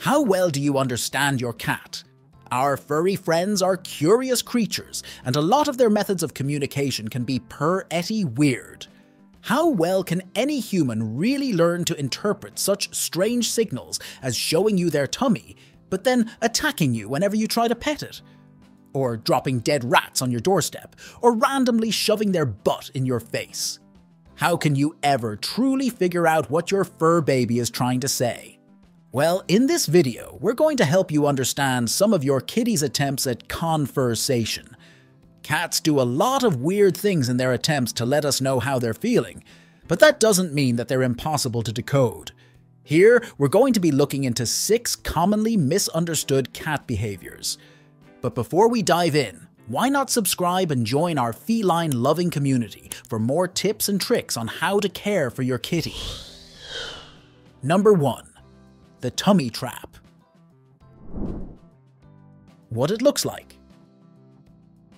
How well do you understand your cat? Our furry friends are curious creatures, and a lot of their methods of communication can be pretty weird. How well can any human really learn to interpret such strange signals as showing you their tummy, but then attacking you whenever you try to pet it? Or dropping dead rats on your doorstep, or randomly shoving their butt in your face? How can you ever truly figure out what your fur baby is trying to say? Well, in this video, we're going to help you understand some of your kitty's attempts at conversation. Cats do a lot of weird things in their attempts to let us know how they're feeling, but that doesn't mean that they're impossible to decode. Here, we're going to be looking into 6 commonly misunderstood cat behaviors. But before we dive in, why not subscribe and join our feline loving community for more tips and tricks on how to care for your kitty. Number 1. The tummy trap. What it looks like.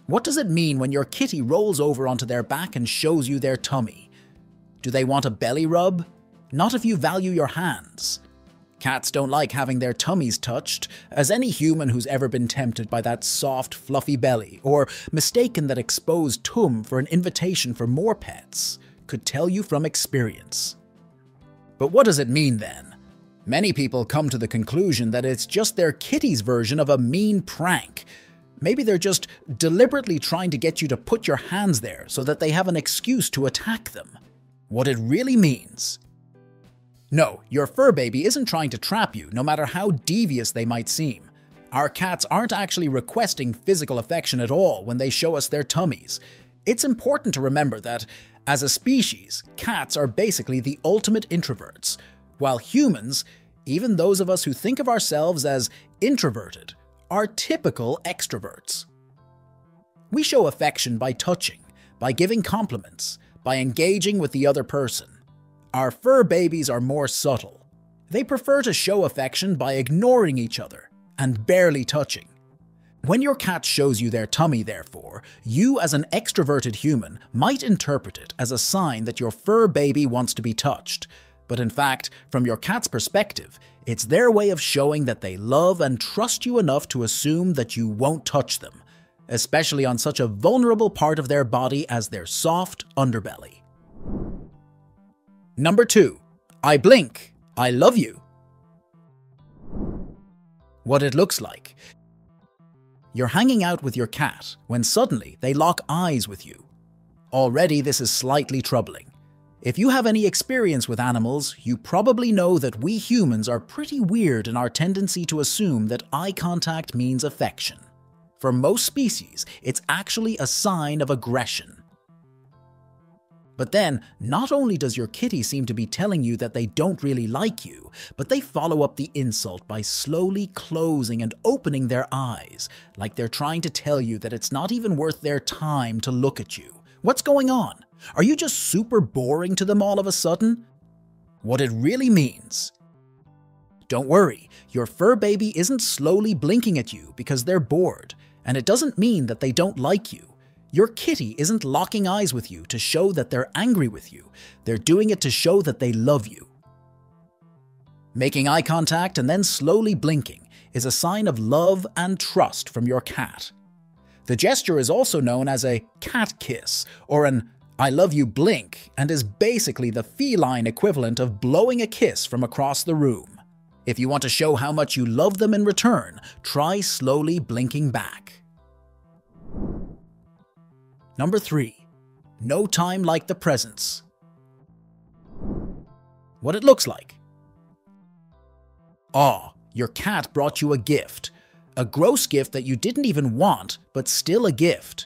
What does it mean when your kitty rolls over onto their back and shows you their tummy? Do they want a belly rub? Not if you value your hands. Cats don't like having their tummies touched, as any human who's ever been tempted by that soft, fluffy belly, or mistaken that exposed tum for an invitation for more pets, could tell you from experience. But what does it mean then? Many people come to the conclusion that it's just their kitty's version of a mean prank. Maybe they're just deliberately trying to get you to put your hands there so that they have an excuse to attack them. What it really means. No, your fur baby isn't trying to trap you, no matter how devious they might seem. Our cats aren't actually requesting physical affection at all when they show us their tummies. It's important to remember that, as a species, cats are basically the ultimate introverts, while humans, even those of us who think of ourselves as introverted, are typical extroverts. We show affection by touching, by giving compliments, by engaging with the other person. Our fur babies are more subtle. They prefer to show affection by ignoring each other and barely touching. When your cat shows you their tummy, therefore, you as an extroverted human might interpret it as a sign that your fur baby wants to be touched. But in fact, from your cat's perspective, it's their way of showing that they love and trust you enough to assume that you won't touch them, especially on such a vulnerable part of their body as their soft underbelly. Number 2. I blink. I love you. What it looks like. You're hanging out with your cat when suddenly they lock eyes with you. Already this is slightly troubling. If you have any experience with animals, you probably know that we humans are pretty weird in our tendency to assume that eye contact means affection. For most species, it's actually a sign of aggression. But then, not only does your kitty seem to be telling you that they don't really like you, but they follow up the insult by slowly closing and opening their eyes, like they're trying to tell you that it's not even worth their time to look at you. What's going on? Are you just super boring to them all of a sudden? What it really means. Don't worry, your fur baby isn't slowly blinking at you because they're bored, and it doesn't mean that they don't like you. Your kitty isn't locking eyes with you to show that they're angry with you. They're doing it to show that they love you. Making eye contact and then slowly blinking is a sign of love and trust from your cat. The gesture is also known as a cat kiss or an I love you blink, and is basically the feline equivalent of blowing a kiss from across the room. If you want to show how much you love them in return, try slowly blinking back. Number 3. No time like the presents. What it looks like. Your cat brought you a gift. A gross gift that you didn't even want, but still a gift.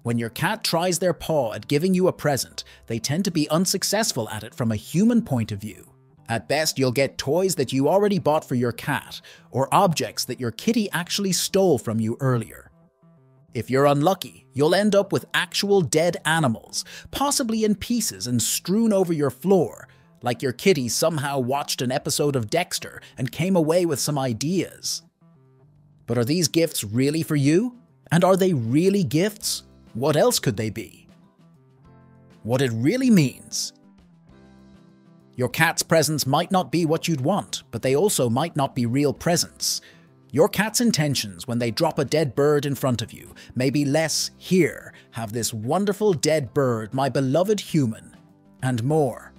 When your cat tries their paw at giving you a present, they tend to be unsuccessful at it from a human point of view. At best, you'll get toys that you already bought for your cat, or objects that your kitty actually stole from you earlier. If you're unlucky, you'll end up with actual dead animals, possibly in pieces and strewn over your floor, like your kitty somehow watched an episode of Dexter and came away with some ideas. But are these gifts really for you? And are they really gifts? What else could they be? What it really means. Your cat's presence might not be what you'd want, but they also might not be real presents. Your cat's intentions when they drop a dead bird in front of you may be less, "Here, have this wonderful dead bird, my beloved human," and more.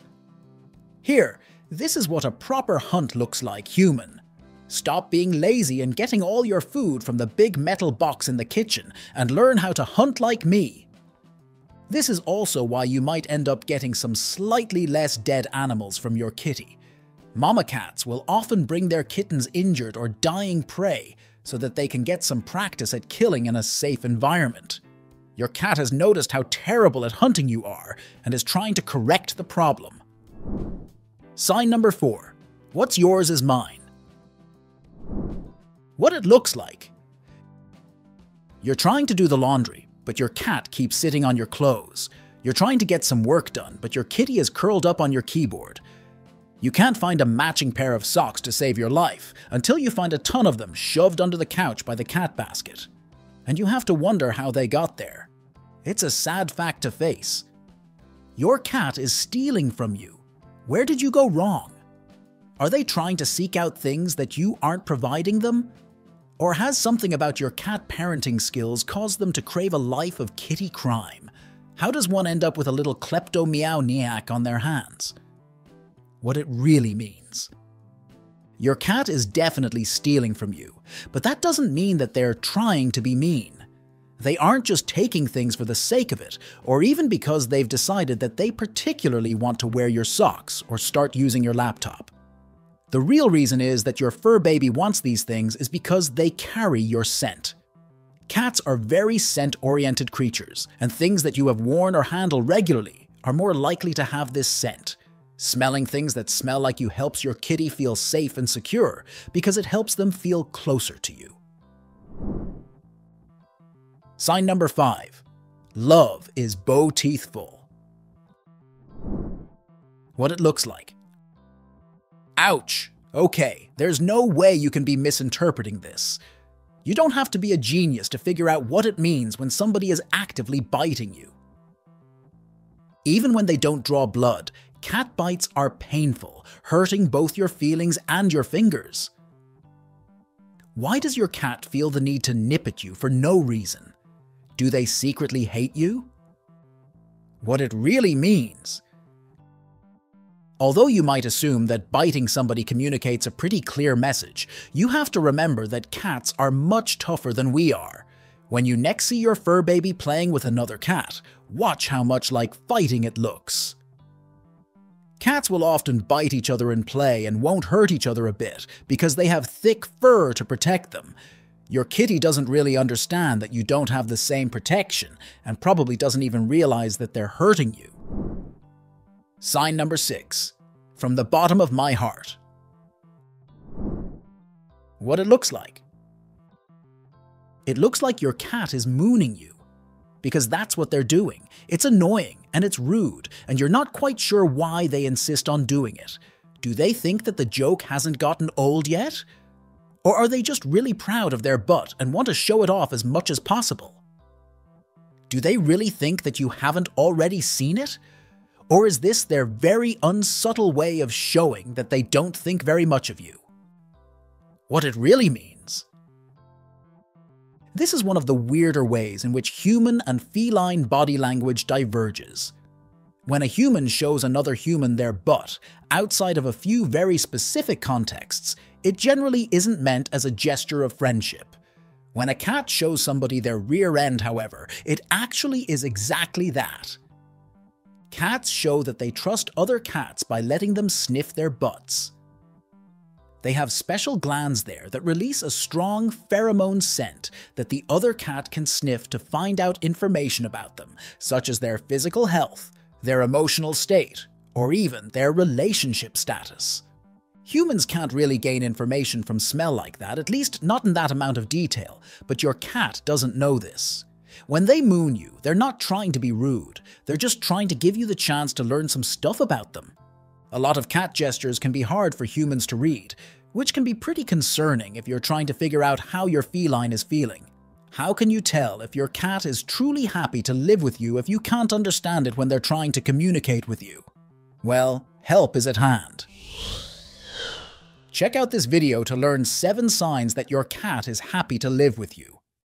"Here, this is what a proper hunt looks like, human. Stop being lazy and getting all your food from the big metal box in the kitchen and learn how to hunt like me." This is also why you might end up getting some slightly less dead animals from your kitty. Mama cats will often bring their kittens injured or dying prey so that they can get some practice at killing in a safe environment. Your cat has noticed how terrible at hunting you are and is trying to correct the problem. Sign number 4. What's yours is mine. What it looks like. You're trying to do the laundry, but your cat keeps sitting on your clothes. You're trying to get some work done, but your kitty is curled up on your keyboard. You can't find a matching pair of socks to save your life until you find a ton of them shoved under the couch by the cat basket. And you have to wonder how they got there. It's a sad fact to face. Your cat is stealing from you. Where did you go wrong? Are they trying to seek out things that you aren't providing them? Or has something about your cat parenting skills caused them to crave a life of kitty crime? How does one end up with a little kleptomaniac on their hands? What it really means. Your cat is definitely stealing from you, but that doesn't mean that they're trying to be mean. They aren't just taking things for the sake of it, or even because they've decided that they particularly want to wear your socks or start using your laptop. The real reason is that your fur baby wants these things is because they carry your scent. Cats are very scent-oriented creatures, and things that you have worn or handled regularly are more likely to have this scent. Smelling things that smell like you helps your kitty feel safe and secure because it helps them feel closer to you. Sign number 5. Love is bow-teeth-full. What it looks like. Ouch! Okay, there's no way you can be misinterpreting this. You don't have to be a genius to figure out what it means when somebody is actively biting you. Even when they don't draw blood, cat bites are painful, hurting both your feelings and your fingers. Why does your cat feel the need to nip at you for no reason? Do they secretly hate you? What it really means. Although you might assume that biting somebody communicates a pretty clear message, you have to remember that cats are much tougher than we are. When you next see your fur baby playing with another cat, watch how much like fighting it looks. Cats will often bite each other in play and won't hurt each other a bit because they have thick fur to protect them. Your kitty doesn't really understand that you don't have the same protection and probably doesn't even realize that they're hurting you. Sign number 6. From the bottom of my heart. What it looks like. It looks like your cat is mooning you. Because that's what they're doing. It's annoying and it's rude, and you're not quite sure why they insist on doing it. Do they think that the joke hasn't gotten old yet? Or are they just really proud of their butt and want to show it off as much as possible? Do they really think that you haven't already seen it? Or is this their very unsubtle way of showing that they don't think very much of you? What it really means. This is one of the weirder ways in which human and feline body language diverges. When a human shows another human their butt, outside of a few very specific contexts, it generally isn't meant as a gesture of friendship. When a cat shows somebody their rear end, however, it actually is exactly that. Cats show that they trust other cats by letting them sniff their butts. They have special glands there that release a strong pheromone scent that the other cat can sniff to find out information about them, such as their physical health, their emotional state, or even their relationship status. Humans can't really gain information from smell like that, at least not in that amount of detail, but your cat doesn't know this. When they moon you, they're not trying to be rude, they're just trying to give you the chance to learn some stuff about them. A lot of cat gestures can be hard for humans to read, which can be pretty concerning if you're trying to figure out how your feline is feeling. How can you tell if your cat is truly happy to live with you if you can't understand it when they're trying to communicate with you? Well, help is at hand. Check out this video to learn 7 signs that your cat is happy to live with you.